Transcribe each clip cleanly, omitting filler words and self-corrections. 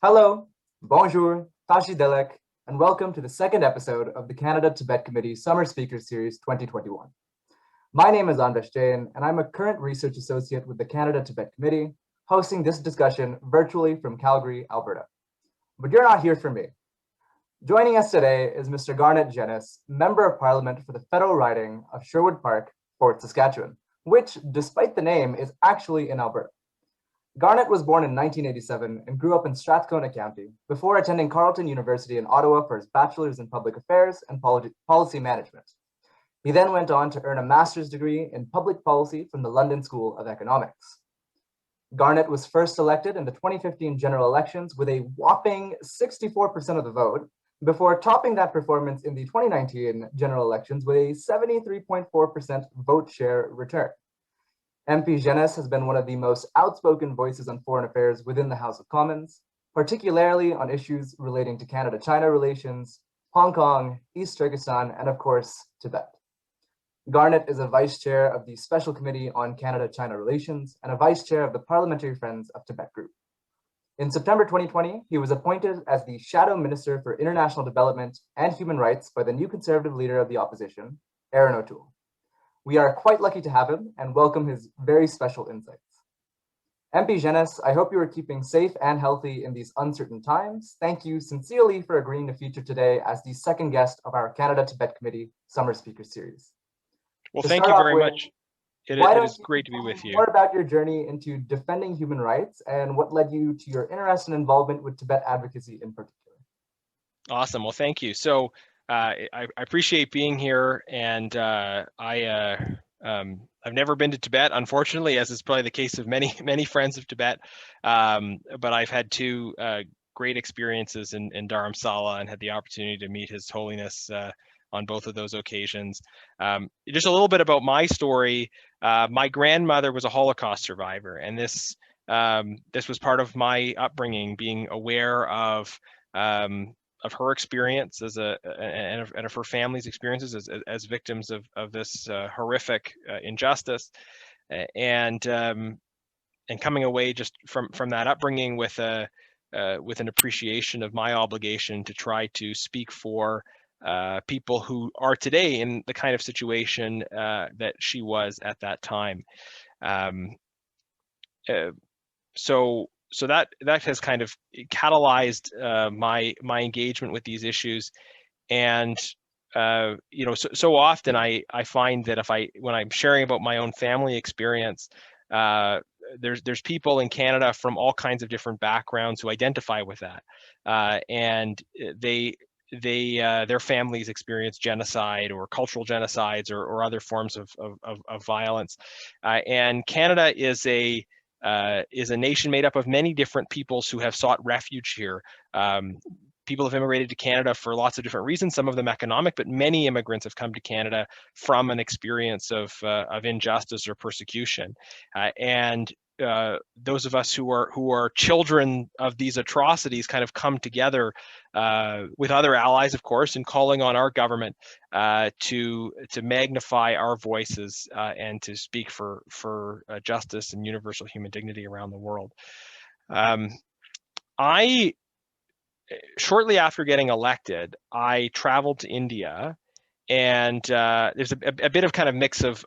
Hello, bonjour, Tashi Delek, and welcome to the second episode of the Canada-Tibet Committee Summer Speakers Series 2021. My name is Anvesh Jain, and I'm a current research associate with the Canada-Tibet Committee, hosting this discussion virtually from Calgary, Alberta. But you're not here for me. Joining us today is Mr. Garnett Genuis, Member of Parliament for the federal riding of Sherwood Park, Fort Saskatchewan, which, despite the name, is actually in Alberta. Garnett was born in 1987 and grew up in Strathcona County before attending Carleton University in Ottawa for his bachelor's in public affairs and policy management. He then went on to earn a master's degree in public policy from the London School of Economics. Garnett was first elected in the 2015 general elections with a whopping 64% of the vote, before topping that performance in the 2019 general elections with a 73.4% vote share return. MP Genuis has been one of the most outspoken voices on foreign affairs within the House of Commons, particularly on issues relating to Canada-China relations, Hong Kong, East Turkestan, and of course, Tibet. Garnett is a vice chair of the Special Committee on Canada-China Relations and a vice chair of the Parliamentary Friends of Tibet group. In September 2020, he was appointed as the Shadow Minister for International Development and Human Rights by the new Conservative leader of the opposition, Erin O'Toole. We are quite lucky to have him and welcome his very special insights. MP Genuis, I hope you are keeping safe and healthy in these uncertain times. Thank you sincerely for agreeing to feature today as the second guest of our Canada-Tibet Committee Summer Speaker Series. Well, thank you very much. It is great to be with you. More about your journey into defending human rights and what led you to your interest and involvement with Tibet advocacy in particular. Awesome. Well, thank you. So I appreciate being here, and I've never been to Tibet, unfortunately, as is probably the case of many friends of Tibet. But I've had two great experiences in Dharamsala and had the opportunity to meet His Holiness on both of those occasions. Just a little bit about my story. My grandmother was a Holocaust survivor, and this was part of my upbringing, being aware of her experience and of her family's experiences as victims of this horrific injustice, and coming away just from that upbringing with an appreciation of my obligation to try to speak for people who are today in the kind of situation that she was at that time. So that has kind of catalyzed my engagement with these issues, and so often I find that when I'm sharing about my own family experience, there's people in Canada from all kinds of different backgrounds who identify with that, and their families experience genocide or cultural genocides or other forms of violence, and Canada is a nation made up of many different peoples who have sought refuge here. People have immigrated to Canada for lots of different reasons, some of them economic, but many immigrants have come to Canada from an experience of injustice or persecution. And those of us who are children of these atrocities kind of come together with other allies, of course, in calling on our government to magnify our voices and to speak for justice and universal human dignity around the world. Shortly after getting elected, I traveled to India, and there's a bit of kind of mix of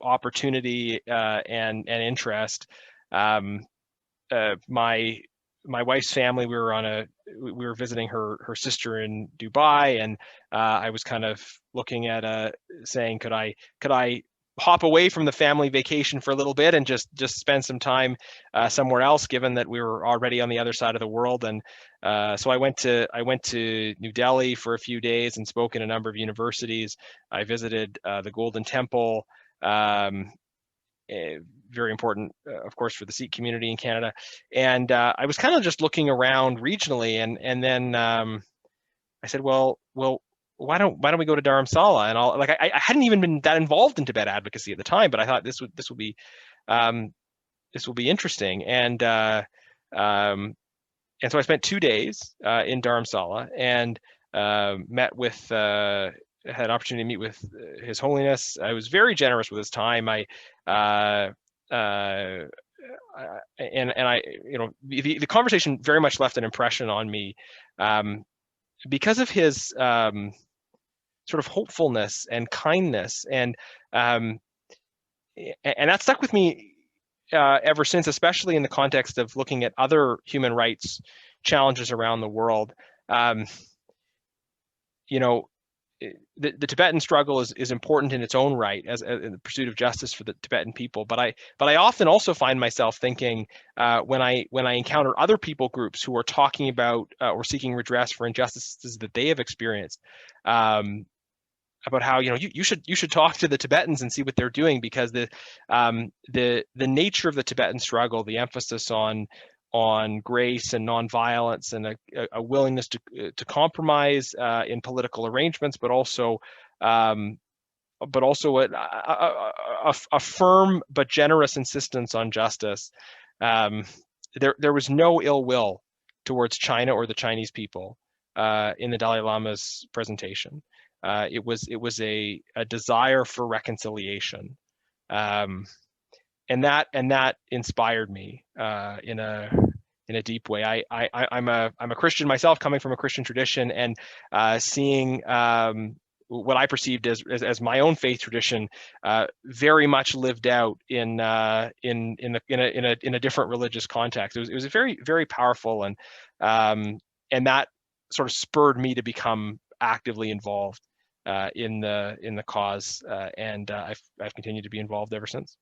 opportunity and interest. My wife's family, we were visiting her sister in Dubai, and I was kind of looking at saying, could I hop away from the family vacation for a little bit and just spend some time somewhere else, given that we were already on the other side of the world. And so I went to New Delhi for a few days and spoke in a number of universities. I visited the Golden Temple, very important, of course, for the Sikh community in Canada. And I was kind of just looking around regionally, and then I said, well, why don't we go to Dharamsala? And I hadn't even been that involved in Tibet advocacy at the time, but I thought this will be interesting. And so I spent 2 days in Dharamsala and had an opportunity to meet with His Holiness. I was very generous with his time. the conversation very much left an impression on me because of his sort of hopefulness and kindness, and that stuck with me ever since, especially in the context of looking at other human rights challenges around the world. The Tibetan struggle is important in its own right as in the pursuit of justice for the Tibetan people. But I often also find myself thinking when I encounter other people groups who are talking about or seeking redress for injustices that they have experienced, about how you should talk to the Tibetans and see what they're doing, because the nature of the Tibetan struggle, the emphasis on grace and nonviolence, and a willingness to compromise in political arrangements, but also a firm but generous insistence on justice. There was no ill will towards China or the Chinese people in the Dalai Lama's presentation. It was a desire for reconciliation, and that inspired me in a deep way. I'm a Christian myself, coming from a Christian tradition, and seeing what I perceived as my own faith tradition very much lived out in a different religious context. It was a very, very powerful, and that sort of spurred me to become actively involved in the cause, and I've continued to be involved ever since.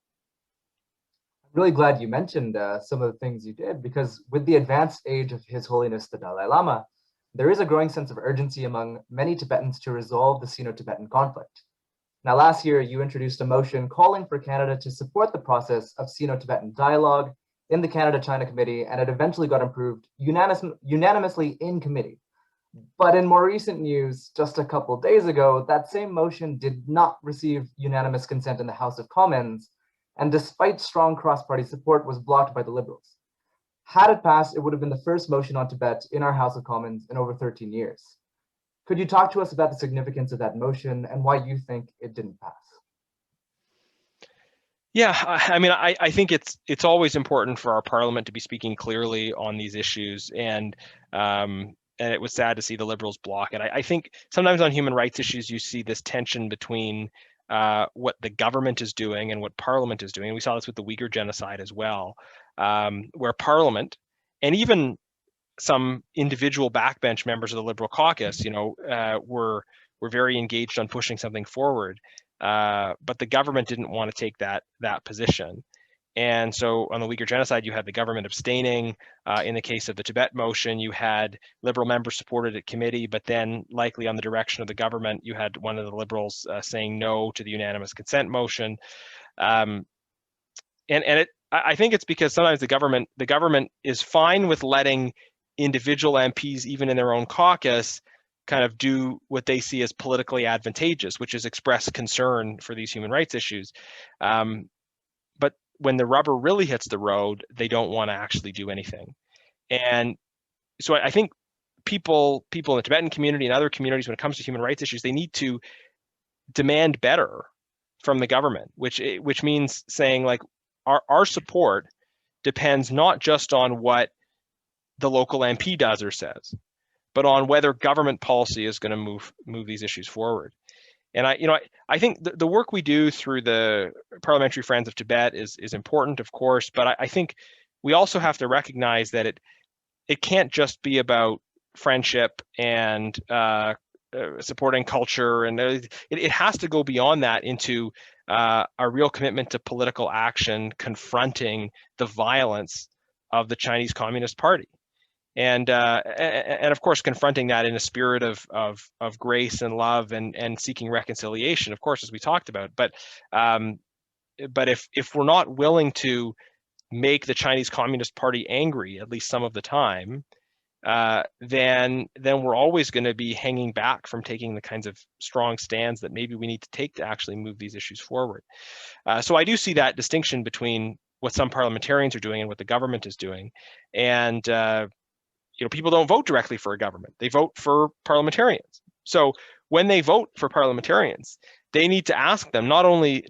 I'm really glad you mentioned some of the things you did, because with the advanced age of His Holiness the Dalai Lama, there is a growing sense of urgency among many Tibetans to resolve the Sino-Tibetan conflict. Now, last year, you introduced a motion calling for Canada to support the process of Sino-Tibetan dialogue in the Canada-China Committee, and it eventually got approved unanimously in committee. But in more recent news, just a couple of days ago, that same motion did not receive unanimous consent in the House of Commons, and despite strong cross-party support, was blocked by the Liberals. Had it passed, it would have been the first motion on Tibet in our House of Commons in over 13 years. Could you talk to us about the significance of that motion and why you think it didn't pass? Yeah, I mean, I think it's always important for our parliament to be speaking clearly on these issues, and it was sad to see the Liberals block it. I think sometimes on human rights issues, you see this tension between what the government is doing and what Parliament is doing. And we saw this with the Uyghur genocide as well, where Parliament and even some individual backbench members of the Liberal caucus, were very engaged on pushing something forward, but the government didn't want to take that position. And so on the Uyghur genocide, you had the government abstaining. In the case of the Tibet motion, you had Liberal members supported at committee, but then likely on the direction of the government, you had one of the Liberals saying no to the unanimous consent motion. I think it's because sometimes the government is fine with letting individual MPs, even in their own caucus, kind of do what they see as politically advantageous, which is express concern for these human rights issues. But when the rubber really hits the road, they don't want to actually do anything. And so I think people in the Tibetan community and other communities, when it comes to human rights issues, they need to demand better from the government, which means saying, like, our support depends not just on what the local MP does or says, but on whether government policy is going to move these issues forward. And I think the work we do through the Parliamentary Friends of Tibet is important, of course, but I think we also have to recognize that it can't just be about friendship and supporting culture, and it has to go beyond that into a real commitment to political action, confronting the violence of the Chinese Communist Party. And of course, confronting that in a spirit of grace and love and seeking reconciliation, of course, as we talked about. But if we're not willing to make the Chinese Communist Party angry, at least some of the time, then we're always going to be hanging back from taking the kinds of strong stands that maybe we need to take to actually move these issues forward. So I do see that distinction between what some parliamentarians are doing and what the government is doing. And people don't vote directly for a government. They vote for parliamentarians. So when they vote for parliamentarians, they need to ask them not only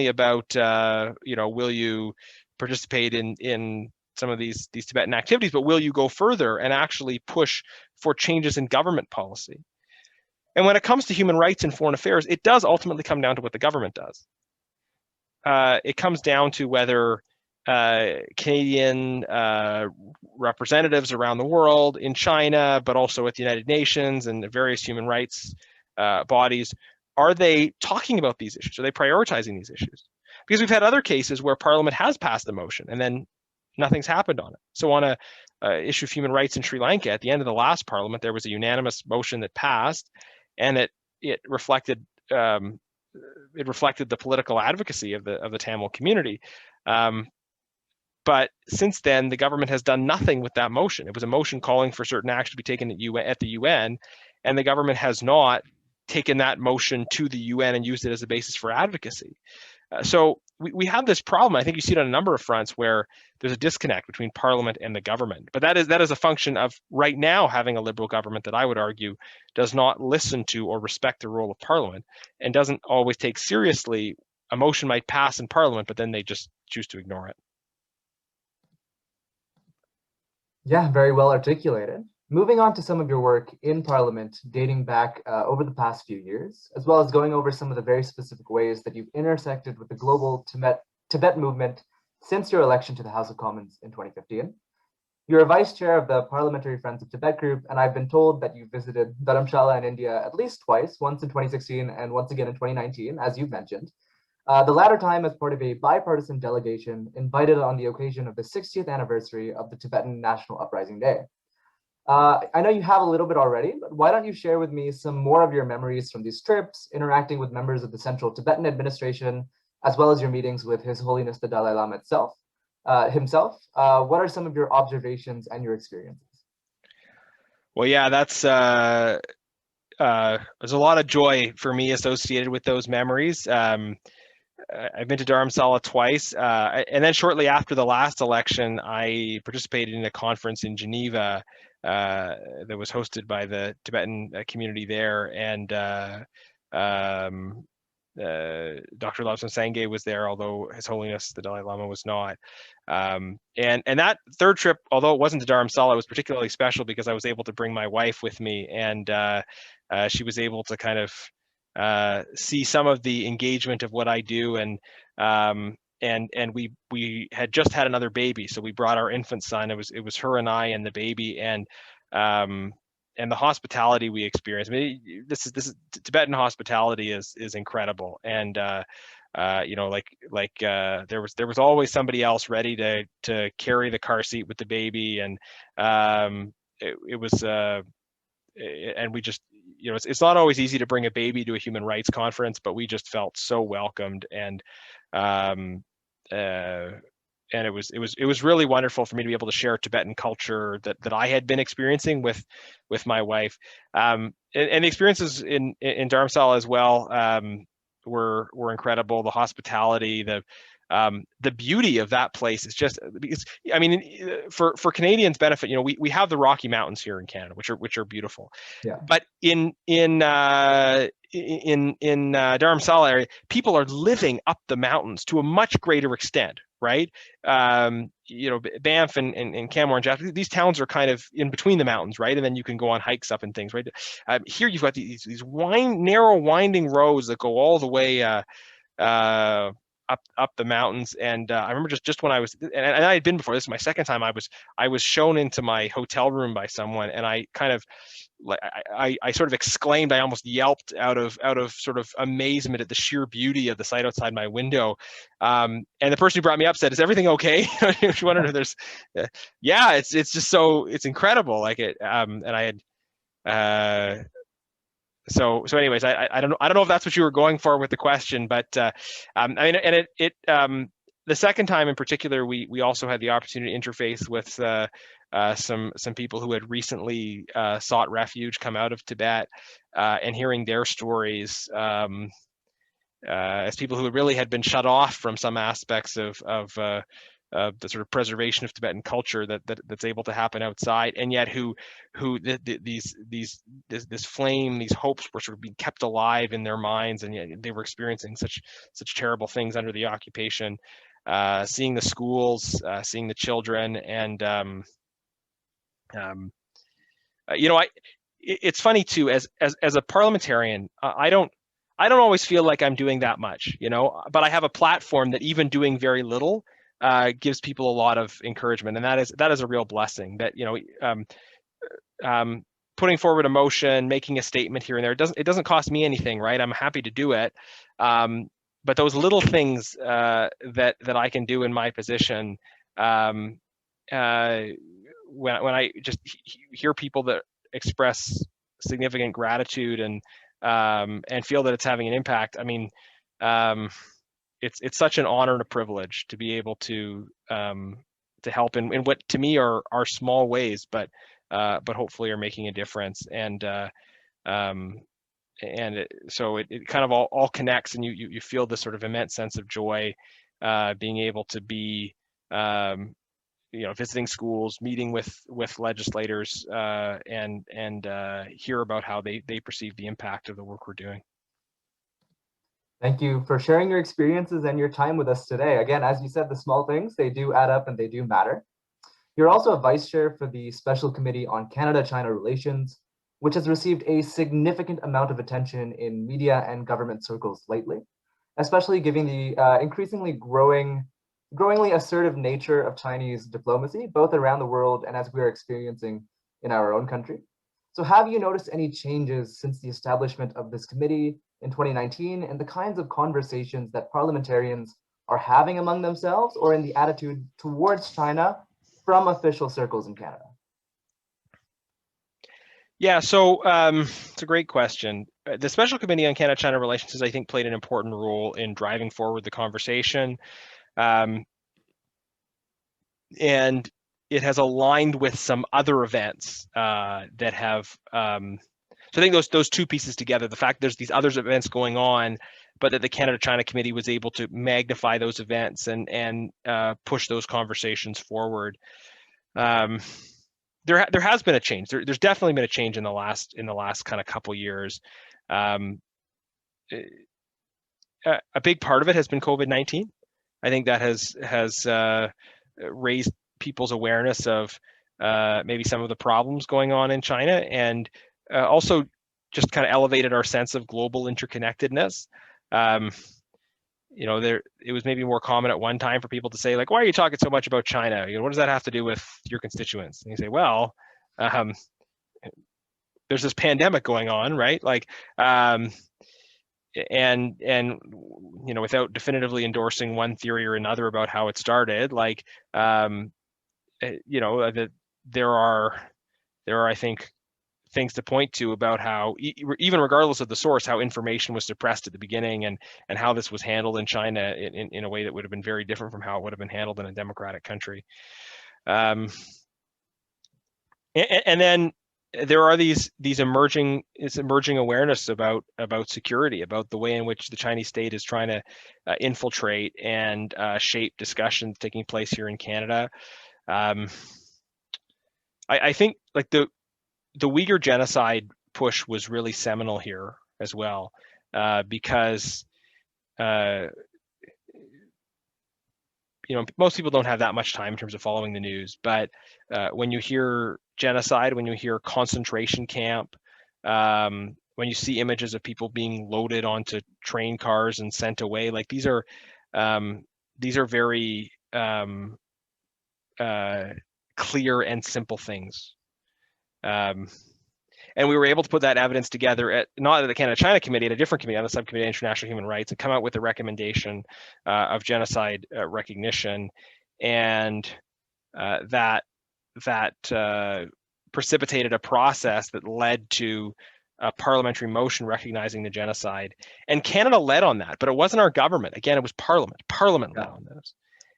about will you participate in some of these Tibetan activities, but will you go further and actually push for changes in government policy? And when it comes to human rights and foreign affairs, it does ultimately come down to what the government does. It comes down to whether Canadian representatives around the world, in China, but also at the United Nations and the various human rights bodies, are they talking about these issues? Are they prioritizing these issues? Because we've had other cases where Parliament has passed a motion and then nothing's happened on it. So on a issue of human rights in Sri Lanka, at the end of the last Parliament, there was a unanimous motion that passed, and it reflected the political advocacy of the Tamil community. But since then, the government has done nothing with that motion. It was a motion calling for certain action to be taken at the UN, and the government has not taken that motion to the UN and used it as a basis for advocacy. So we have this problem. I think you see it on a number of fronts where there's a disconnect between Parliament and the government. But that is a function of right now having a Liberal government that I would argue does not listen to or respect the role of Parliament, and doesn't always take seriously a motion might pass in Parliament, but then they just choose to ignore it. Yeah, very well articulated. Moving on to some of your work in Parliament dating back over the past few years, as well as going over some of the very specific ways that you've intersected with the global Tibet movement since your election to the House of Commons in 2015. You're a vice chair of the Parliamentary Friends of Tibet group, and I've been told that you visited Dharamshala in India at least twice, once in 2016 and once again in 2019, as you've mentioned. The latter time as part of a bipartisan delegation invited on the occasion of the 60th anniversary of the Tibetan National Uprising Day. I know you have a little bit already, but why don't you share with me some more of your memories from these trips, interacting with members of the Central Tibetan Administration, as well as your meetings with His Holiness the Dalai Lama himself. What are some of your observations and your experiences? Well, yeah, that's there's a lot of joy for me associated with those memories. I've been to Dharamsala twice, and then shortly after the last election, I participated in a conference in Geneva that was hosted by the Tibetan community there, and Dr. Lobsang Sangay was there, although His Holiness the Dalai Lama was not. And that third trip, although it wasn't to Dharamsala, was particularly special because I was able to bring my wife with me, and she was able to kind of see some of the engagement of what I do, and we had just had another baby, so we brought our infant son. It was her and I and the baby, and the hospitality we experienced. I mean, this is Tibetan hospitality is incredible, and you know, there was always somebody else ready to carry the car seat with the baby, and it was and we just, you know, it's not always easy to bring a baby to a human rights conference, but we just felt so welcomed, and it was really wonderful for me to be able to share Tibetan culture that I had been experiencing with my wife, and the experiences in Dharamsala as well were incredible. The hospitality, the beauty of that place is just, because, I mean, for Canadians' benefit, you know, we have the Rocky Mountains here in Canada, which are beautiful. Yeah. But in Dharamsala area, people are living up the mountains to a much greater extent, right? You know, Banff and Canmore and Jasper, these towns are kind of in between the mountains, right? And then you can go on hikes up and things, right? Here you've got these narrow winding roads that go all the way up the mountains, and I remember just when I was, and I had been before. This is my second time. I was shown into my hotel room by someone, and I kind of, like, I sort of exclaimed, I almost yelped out of sort of amazement at the sheer beauty of the sight outside my window. And the person who brought me up said, "Is everything okay?" She wondered if there's, yeah, it's just so, it's incredible, like it, and I had. So anyways, I don't know if that's what you were going for with the question, but I mean, and the second time in particular, we also had the opportunity to interface with some people who had recently sought refuge, come out of Tibet, and hearing their stories as people who really had been shut off from some aspects of the sort of preservation of Tibetan culture that's able to happen outside, and yet this flame, these hopes were sort of being kept alive in their minds, and yet they were experiencing such terrible things under the occupation. seeing the schools, seeing the children, and it's funny too. As a parliamentarian, I don't always feel like I'm doing that much, but I have a platform that even doing very little gives people a lot of encouragement, and that is a real blessing. That putting forward a motion, making a statement here and there, it doesn't cost me anything, right? I'm happy to do it. But those little things that I can do in my position, when I just hear people that express significant gratitude and feel that it's having an impact, I mean, it's such an honor and a privilege to be able to help in what to me are small ways, but hopefully are making a difference. So it kind of all connects, and you feel this sort of immense sense of joy being able to be visiting schools, meeting with legislators, and hear about how they perceive the impact of the work we're doing. Thank you for sharing your experiences and your time with us today. Again, as you said, the small things, they do add up and they do matter. You're also a vice chair for the Special Committee on Canada-China Relations, which has received a significant amount of attention in media and government circles lately, especially given the increasingly growingly assertive nature of Chinese diplomacy, both around the world and as we're experiencing in our own country. So have you noticed any changes since the establishment of this committee in 2019 and the kinds of conversations that parliamentarians are having among themselves or in the attitude towards China from official circles in Canada? Yeah, so it's a great question. The Special Committee on Canada-China Relations has, I think, played an important role in driving forward the conversation. And it has aligned with some other events that have, so I think those two pieces together, the fact there's these other events going on, but that the Canada-China Committee was able to magnify those events and push those conversations forward. There has been a change. There's definitely been a change in the last kind of couple years. A big part of it has been COVID-19. I think that has raised people's awareness of maybe some of the problems going on in China, and also just kind of elevated our sense of global interconnectedness. It was maybe more common at one time for people to say, like, why are you talking so much about China? What does that have to do with your constituents? And you say, well, there's this pandemic going on, right? Like, and without definitively endorsing one theory or another about how it started, like, there are, I think, things to point to about how, even regardless of the source, how information was suppressed at the beginning, and how this was handled in China in a way that would have been very different from how it would have been handled in a democratic country. And then there are these emerging awareness about security, about the way in which the Chinese state is trying to infiltrate and shape discussions taking place here in Canada. I think, like, the Uyghur genocide push was really seminal here as well, because most people don't have that much time in terms of following the news, but when you hear genocide, when you hear concentration camp, when you see images of people being loaded onto train cars and sent away, like, these are very clear and simple things. And we were able to put that evidence together at, not at the Canada-China Committee, at a different committee, on the Subcommittee on International Human Rights, and come out with a recommendation of genocide recognition, and that precipitated a process that led to a parliamentary motion recognizing the genocide. And Canada led on that, but it wasn't our government. Again, it was Parliament. Parliament led on this.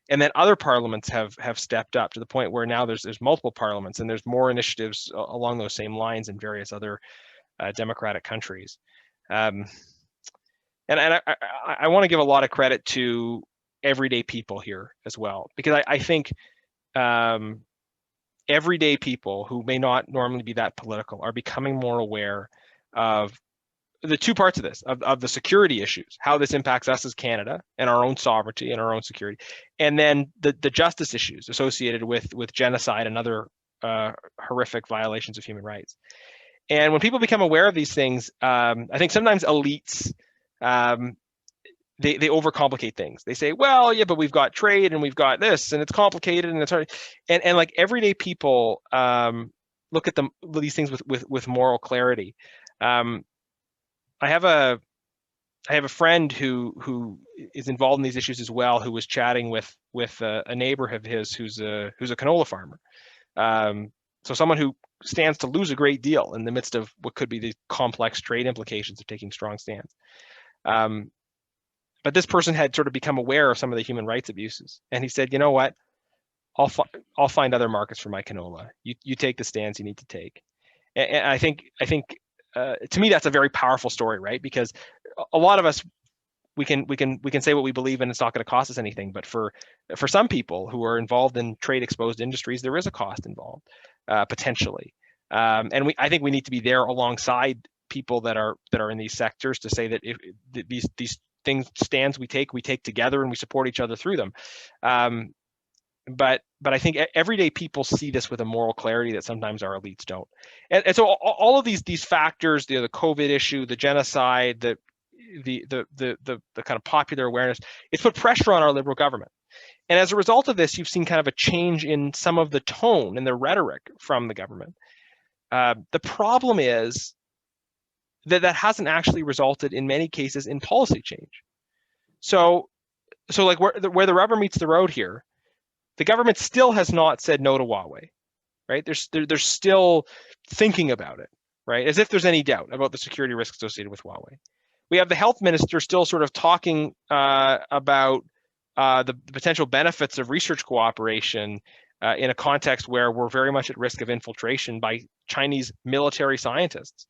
And then other parliaments have stepped up to the point where now there's multiple parliaments, and there's more initiatives along those same lines in various other democratic countries. And I want to give a lot of credit to everyday people here as well, because I think everyday people who may not normally be that political are becoming more aware of the two parts of this, of the security issues, how this impacts us as Canada and our own sovereignty and our own security, and then the justice issues associated with genocide and other horrific violations of human rights. And when people become aware of these things, I think sometimes elites, they overcomplicate things. They say, well, yeah, but we've got trade and we've got this and it's complicated and it's hard. And like everyday people look at these things with moral clarity. I have a friend who is involved in these issues as well, who was chatting with a neighbor of his who's a canola farmer. So someone who stands to lose a great deal in the midst of what could be the complex trade implications of taking strong stands. But this person had sort of become aware of some of the human rights abuses, and he said, you know what, I'll find other markets for my canola. You take the stands you need to take. And I think to me that's a very powerful story, right? Because a lot of us, we can say what we believe and it's not going to cost us anything, but for some people who are involved in trade exposed industries, there is a cost involved, potentially. And I think we need to be there alongside people that are in these sectors to say that if these stands we take together and we support each other through them. But I think everyday people see this with a moral clarity that sometimes our elites don't. And so all of these factors, the COVID issue, the genocide, the kind of popular awareness, it's put pressure on our Liberal government. And as a result of this, you've seen kind of a change in some of the tone and the rhetoric from the government. The problem is that hasn't actually resulted in many cases in policy change. So like where the rubber meets the road here, the government still has not said no to Huawei, right? They're still thinking about it, right? As if there's any doubt about the security risks associated with Huawei. We have the health minister still sort of talking about the potential benefits of research cooperation in a context where we're very much at risk of infiltration by Chinese military scientists.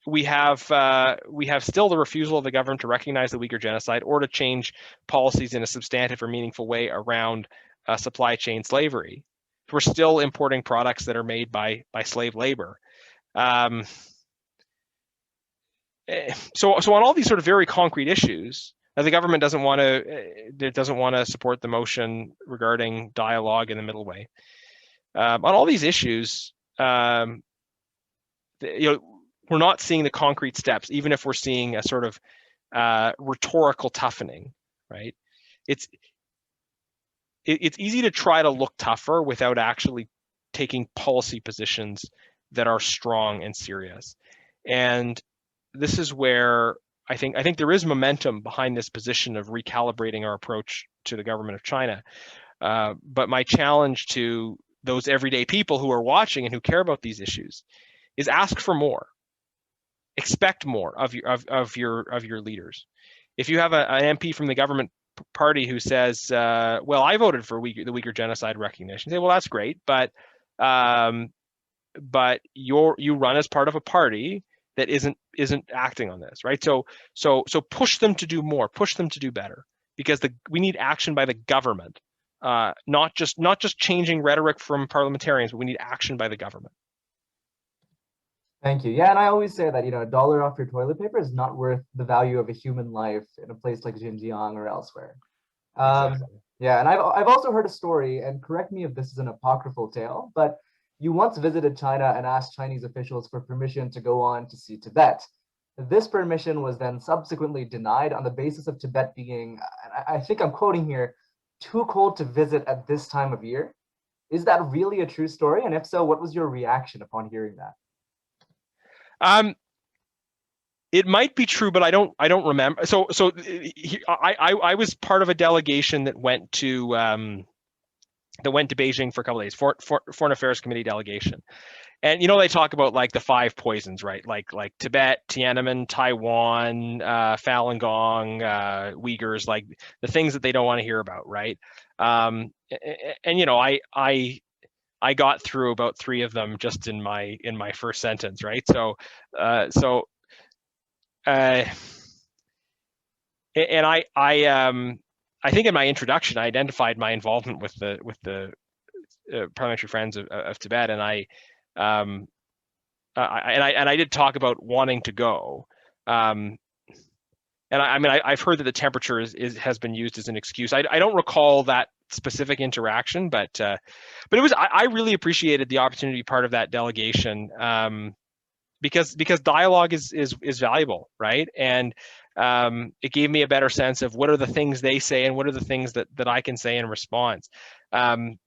We have still the refusal of the government to recognize the Uyghur genocide or to change policies in a substantive or meaningful way around supply chain slavery. We're still importing products that are made by slave labor. So on all these sort of very concrete issues, the government doesn't want to support the motion regarding dialogue in the middle way. On all these issues, we're not seeing the concrete steps, even if we're seeing a sort of rhetorical toughening, right? It's easy to try to look tougher without actually taking policy positions that are strong and serious. And this is where I think there is momentum behind this position of recalibrating our approach to the government of China. But my challenge to those everyday people who are watching and who care about these issues is ask for more. Expect more of your leaders. If you have an MP from the government party who says, "Well, I voted for the Uyghur genocide recognition," say, "Well, that's great, but you run as part of a party that isn't acting on this, right? So push them to do more, push them to do better, because we need action by the government, not just changing rhetoric from parliamentarians, but we need action by the government." Thank you. Yeah, and I always say that, $1 off your toilet paper is not worth the value of a human life in a place like Xinjiang or elsewhere. Exactly. Yeah, and I've also heard a story, and correct me if this is an apocryphal tale, but you once visited China and asked Chinese officials for permission to go on to see Tibet. This permission was then subsequently denied on the basis of Tibet being, I think I'm quoting here, too cold to visit at this time of year. Is that really a true story? And if so, what was your reaction upon hearing that? It might be true, but I don't remember. So I was part of a delegation that went to Beijing for a couple of days, Foreign Affairs Committee delegation. And they talk about like the 5 poisons, right? Like Tibet, Tiananmen, Taiwan, Falun Gong, Uyghurs, like the things that they don't want to hear about, right? And I got through about 3 of them just in my first sentence, right? And I think in my introduction I identified my involvement with the Parliamentary Friends of Tibet, and I did talk about wanting to go. And I mean, I've heard that the temperature has been used as an excuse. I don't recall that specific interaction, but it was, I really appreciated the opportunity to be part of that delegation, because dialogue is valuable, right? And it gave me a better sense of what are the things they say and what are the things that I can say in response. You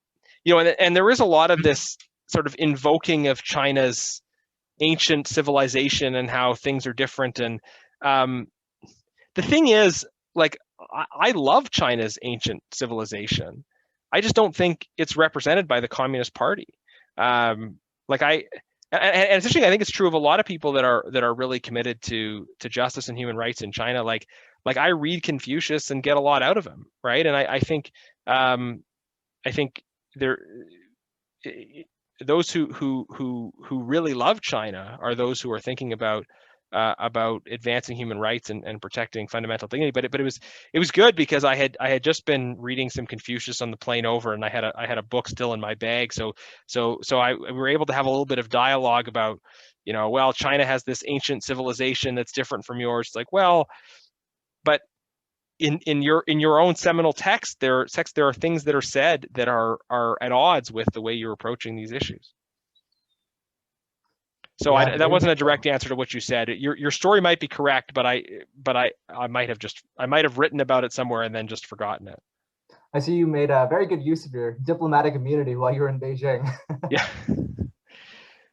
know, and there is a lot of this sort of invoking of China's ancient civilization and how things are different. And the thing is, like, I love China's ancient civilization. I just don't think it's represented by the Communist Party. Like and it's interesting. I think it's true of a lot of people that are really committed to justice and human rights in China. Like I read Confucius and get a lot out of him, right? And I think there those who really love China are those who are thinking about advancing human rights and protecting fundamental dignity. But it was good because I had just been reading some Confucius on the plane over, and I had a book still in my bag. So we were able to have a little bit of dialogue about, you know, well, China has this ancient civilization that's different from yours. It's like, well, but in your own seminal text, there are things that are said that are at odds with the way you're approaching these issues. So Yeah, that wasn't a direct answer to what you said. Your story might be correct, but I might have written about it somewhere and then just forgotten it. I see you made a very good use of your diplomatic immunity while you were in Beijing. Yeah.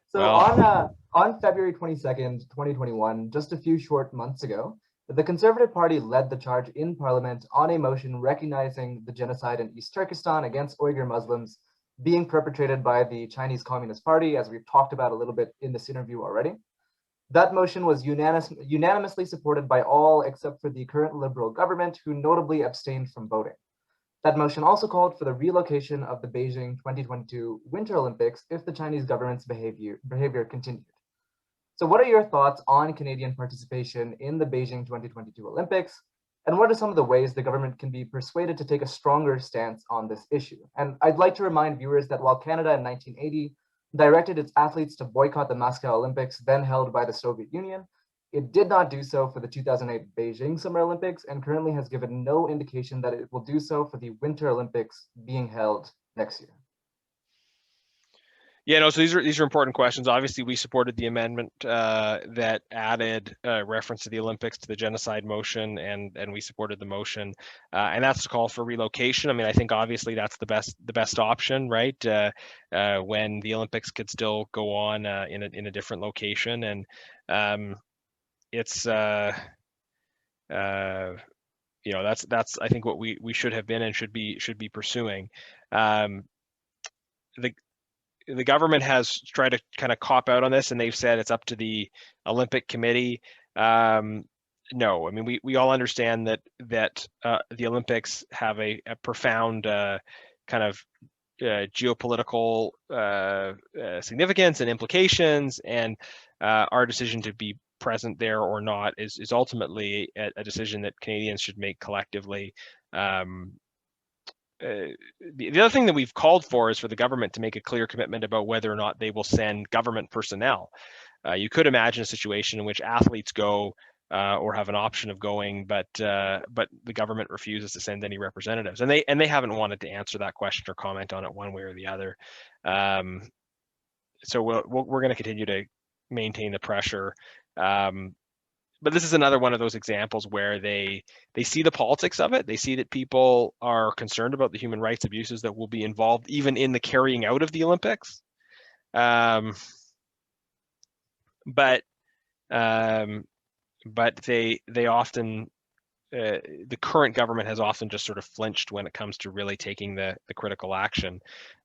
So well, on February 22nd, 2021, just a few short months ago, the Conservative Party led the charge in Parliament on a motion recognizing the genocide in East Turkestan against Uyghur Muslims being perpetrated by the Chinese Communist Party, as we've talked about a little bit in this interview already. That motion was unanimously supported by all except for the current Liberal government, who notably abstained from voting. That motion also called for the relocation of the Beijing 2022 Winter Olympics if the Chinese government's behavior continued. So what are your thoughts on Canadian participation in the Beijing 2022 Olympics? And what are some of the ways the government can be persuaded to take a stronger stance on this issue? And I'd like to remind viewers that while Canada in 1980 directed its athletes to boycott the Moscow Olympics, then held by the Soviet Union, it did not do so for the 2008 Beijing Summer Olympics, and currently has given no indication that it will do so for the Winter Olympics being held next year. Yeah, no, so these are important questions. Obviously, we supported the amendment that added reference to the Olympics to the genocide motion, and we supported the motion, and that's to call for relocation. I mean, I think obviously that's the best option, right? When the Olympics could still go on in a different location, and it's you know, that's I think what we should have been and should be pursuing. The government has tried to kind of cop out on this, and they've said it's up to the Olympic Committee. No, I mean, we all understand that the Olympics have a profound kind of geopolitical significance and implications, and our decision to be present there or not is ultimately a decision that Canadians should make collectively. The other thing that we've called for is for the government to make a clear commitment about whether or not they will send government personnel. You could imagine a situation in which athletes go or have an option of going, but the government refuses to send any representatives, and they haven't wanted to answer that question or comment on it one way or the other. So we're going to continue to maintain the pressure. But this is another one of those examples where they see the politics of it. They see that people are concerned about the human rights abuses that will be involved even in the carrying out of the Olympics. But they often, the current government has often just sort of flinched when it comes to really taking the critical action,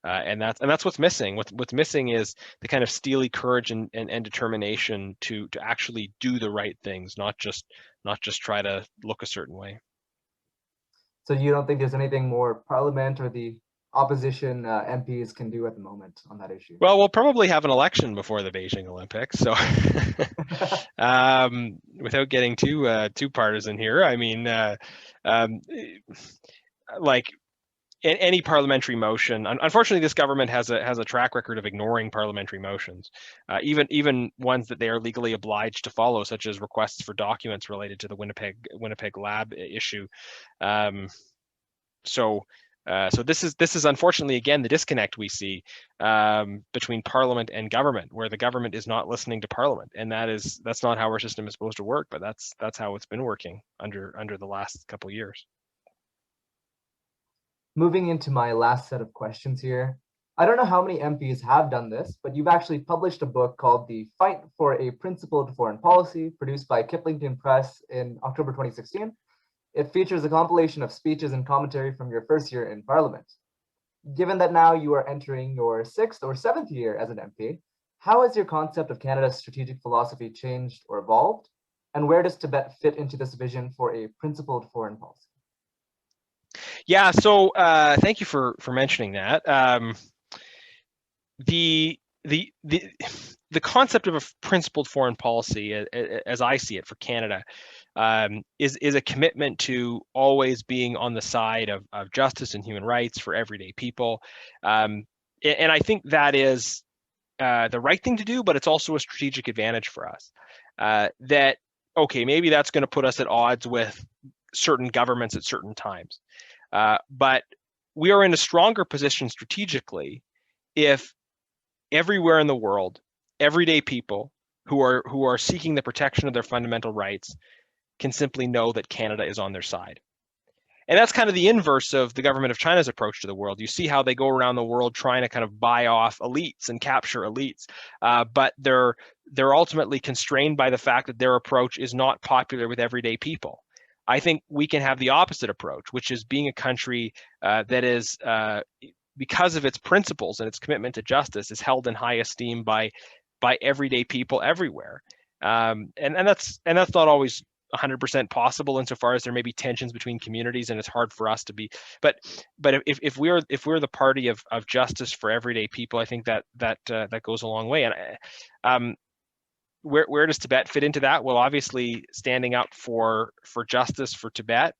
and that's what's missing. What's missing is the kind of steely courage and determination to actually do the right things, not just try to look a certain way. So you don't think there's anything more Parliament or the opposition MPs can do at the moment on that issue? Well, we'll probably have an election before the Beijing Olympics, so without getting too partisan here, I mean, like any parliamentary motion. Unfortunately, this government has a track record of ignoring parliamentary motions, even ones that they are legally obliged to follow, such as requests for documents related to the Winnipeg lab issue. So this is unfortunately again the disconnect we see between Parliament and government, where the government is not listening to Parliament, and that's not how our system is supposed to work. But that's how it's been working under the last couple of years. Moving into my last set of questions here. I don't know how many MPs have done this, but you've actually published a book called The Fight for a Principled Foreign Policy, produced by Kiplington Press in October 2016. It features a compilation of speeches and commentary from your first year in Parliament. Given that now you are entering your 6th or 7th year as an MP, how has your concept of Canada's strategic philosophy changed or evolved? And where does Tibet fit into this vision for a principled foreign policy? Yeah, so thank you for mentioning that. The concept of a principled foreign policy, as I see it for Canada, is a commitment to always being on the side of justice and human rights for everyday people. And I think that is the right thing to do, but it's also a strategic advantage for us. That, okay, maybe that's going to put us at odds with certain governments at certain times. But we are in a stronger position strategically if everywhere in the world, everyday people who are seeking the protection of their fundamental rights can simply know that Canada is on their side. And that's kind of the inverse of the government of China's approach to the world. You see how they go around the world trying to kind of buy off elites and capture elites, but they're ultimately constrained by the fact that their approach is not popular with everyday people. I think we can have the opposite approach, which is being a country that is, because of its principles and its commitment to justice, is held in high esteem by everyday people everywhere. And that's not always 100% possible insofar as there may be tensions between communities, and it's hard for us to be. But if we're the party of justice for everyday people, I think that goes a long way. And where does Tibet fit into that? Well, obviously, standing up for justice for Tibet,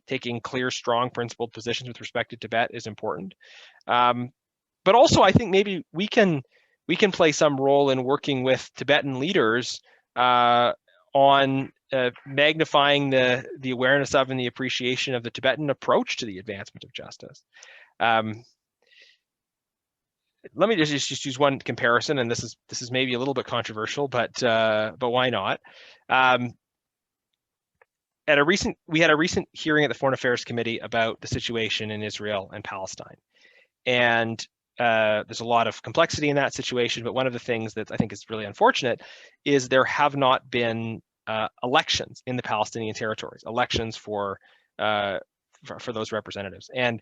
taking clear, strong, principled positions with respect to Tibet is important. But also, I think maybe we can play some role in working with Tibetan leaders on magnifying the awareness of and the appreciation of the Tibetan approach to the advancement of justice. Let me just use one comparison, and this is maybe a little bit controversial, but why not? We had a recent hearing at the Foreign Affairs Committee about the situation in Israel and Palestine, and there's a lot of complexity in that situation. But one of the things that I think is really unfortunate is there have not been elections in the Palestinian territories, elections for those representatives. And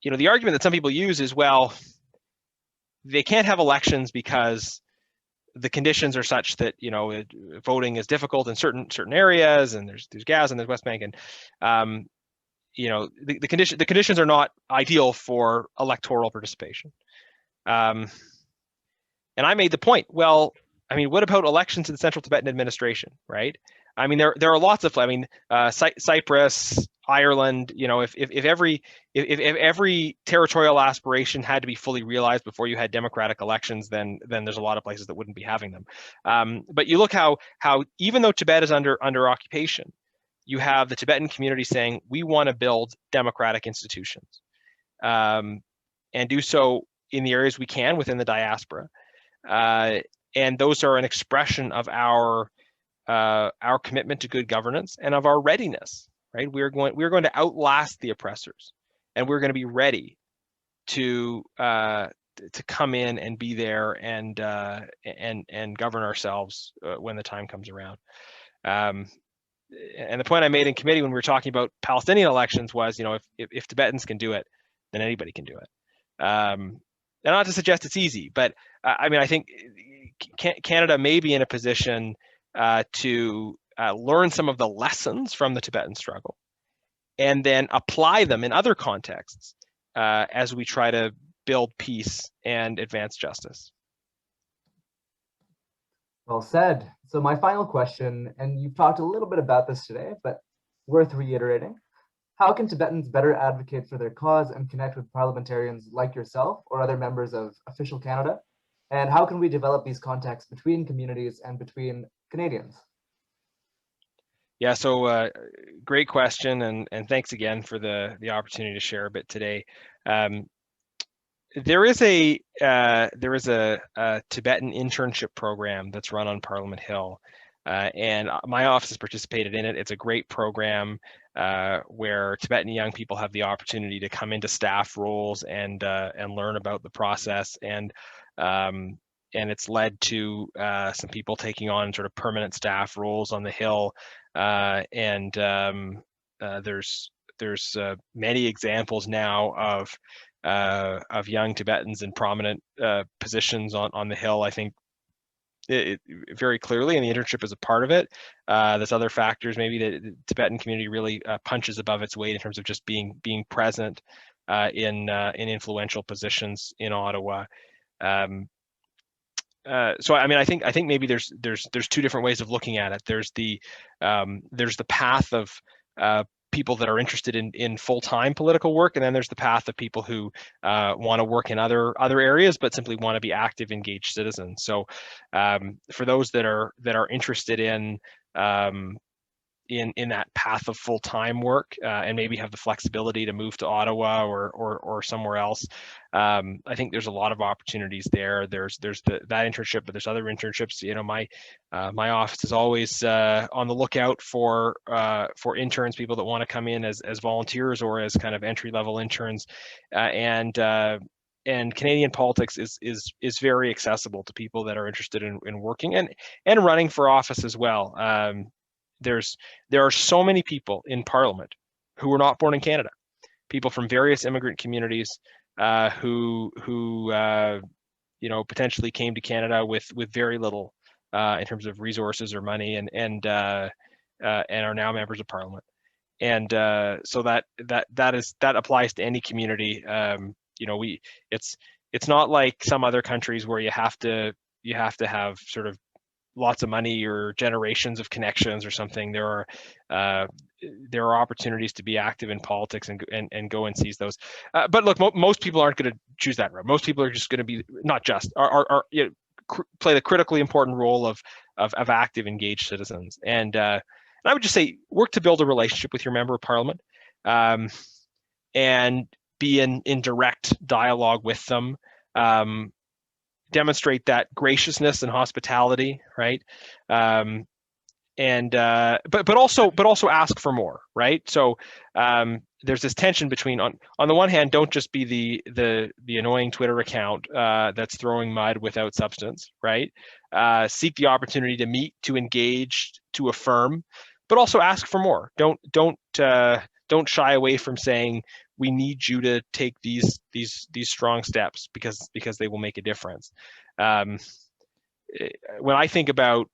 the argument that some people use is, well, they can't have elections because the conditions are such that voting is difficult in certain areas, and there's Gaza and there's West Bank, and the conditions are not ideal for electoral participation. And I made the point, well, I mean, what about elections in the Central Tibetan Administration, right? I mean, there are lots of, Cyprus, Ireland, if every territorial aspiration had to be fully realized before you had democratic elections, then there's a lot of places that wouldn't be having them. But you look how even though Tibet is under occupation, you have the Tibetan community saying, we want to build democratic institutions, and do so in the areas we can within the diaspora. And those are an expression of our commitment to good governance and of our readiness. Right, we're going to outlast the oppressors, and we're going to be ready to come in and be there and govern ourselves when the time comes around. And the point I made in committee when we were talking about Palestinian elections was, if Tibetans can do it, then anybody can do it. And not to suggest it's easy, but I mean, I think Canada may be in a position to learn some of the lessons from the Tibetan struggle, and then apply them in other contexts as we try to build peace and advance justice. Well said. So my final question, and you've talked a little bit about this today, but worth reiterating. How can Tibetans better advocate for their cause and connect with parliamentarians like yourself or other members of Official Canada? And how can we develop these contacts between communities and between Canadians? Yeah, so great question, and thanks again for the opportunity to share a bit today. There is a Tibetan internship program that's run on Parliament Hill, and my office has participated in it. It's a great program where Tibetan young people have the opportunity to come into staff roles and learn about the process, and it's led to some people taking on sort of permanent staff roles on the Hill, there's many examples now of young Tibetans in prominent positions on the Hill. I think it very clearly, and the internship is a part of it. There's other factors. Maybe the Tibetan community really punches above its weight in terms of just being present in influential positions in Ottawa. So I mean, I think maybe there's two different ways of looking at it. There's the path of people that are interested in full-time political work, and then there's the path of people who want to work in other areas but simply want to be active, engaged citizens. So for those that are interested in that path of full-time work and maybe have the flexibility to move to Ottawa or somewhere else, I think there's a lot of opportunities there. There's that internship, but there's other internships. You know, my office is always on the lookout for interns, people that want to come in as volunteers or as kind of entry-level interns, and Canadian politics is very accessible to people that are interested in working and running for office as well. There are so many people in Parliament who were not born in Canada, people from various immigrant communities who potentially came to Canada with very little in terms of resources or money, and are now members of Parliament. And so that applies to any community. It's not like some other countries where you have to have sort of lots of money or generations of connections or something. There are opportunities to be active in politics and go and seize those. But look, most people aren't going to choose that route. Most people are just going to be play the critically important role of active, engaged citizens. And I would just say work to build a relationship with your member of Parliament, and be in direct dialogue with them. Demonstrate that graciousness and hospitality, right? But also ask for more, right? So there's this tension between on the one hand, don't just be the annoying Twitter account that's throwing mud without substance, right? Seek the opportunity to meet, to engage, to affirm, but also ask for more. Don't shy away from saying, we need you to take these strong steps because they will make a difference. When I think about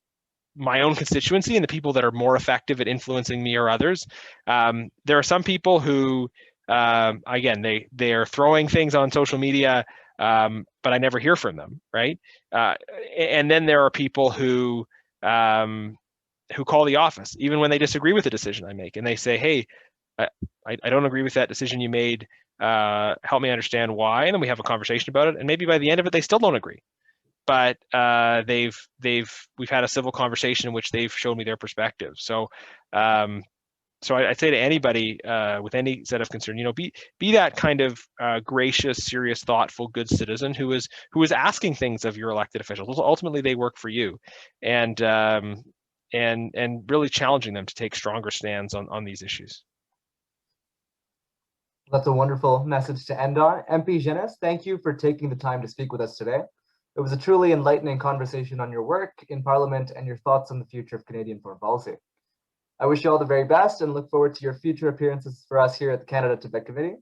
my own constituency and the people that are more effective at influencing me or others, there are some people who, again, they are throwing things on social media, but I never hear from them, right? And then there are people who call the office even when they disagree with the decision I make, and they say, hey, I don't agree with that decision you made. Help me understand why, and then we have a conversation about it. And maybe by the end of it, they still don't agree, but we've had a civil conversation in which they've shown me their perspective. So I'd say to anybody with any set of concern, be that kind of gracious, serious, thoughtful, good citizen who is asking things of your elected officials. Ultimately, they work for you, and really challenging them to take stronger stands on these issues. That's a wonderful message to end on. MP Genuis, thank you for taking the time to speak with us today. It was a truly enlightening conversation on your work in Parliament and your thoughts on the future of Canadian foreign policy. I wish you all the very best and look forward to your future appearances for us here at the Canada Tibet Committee.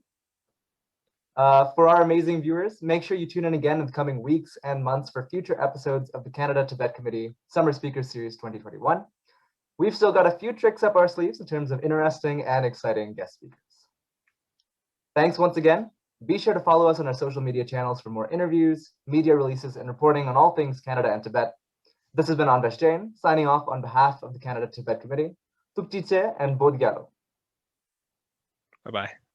For our amazing viewers, make sure you tune in again in the coming weeks and months for future episodes of the Canada Tibet Committee Summer Speaker Series 2021. We've still got a few tricks up our sleeves in terms of interesting and exciting guest speakers. Thanks once again. Be sure to follow us on our social media channels for more interviews, media releases, and reporting on all things Canada and Tibet. This has been Anvesh Jain, signing off on behalf of the Canada Tibet Committee. Tuktice and Bodh Gyalo. Bye-bye.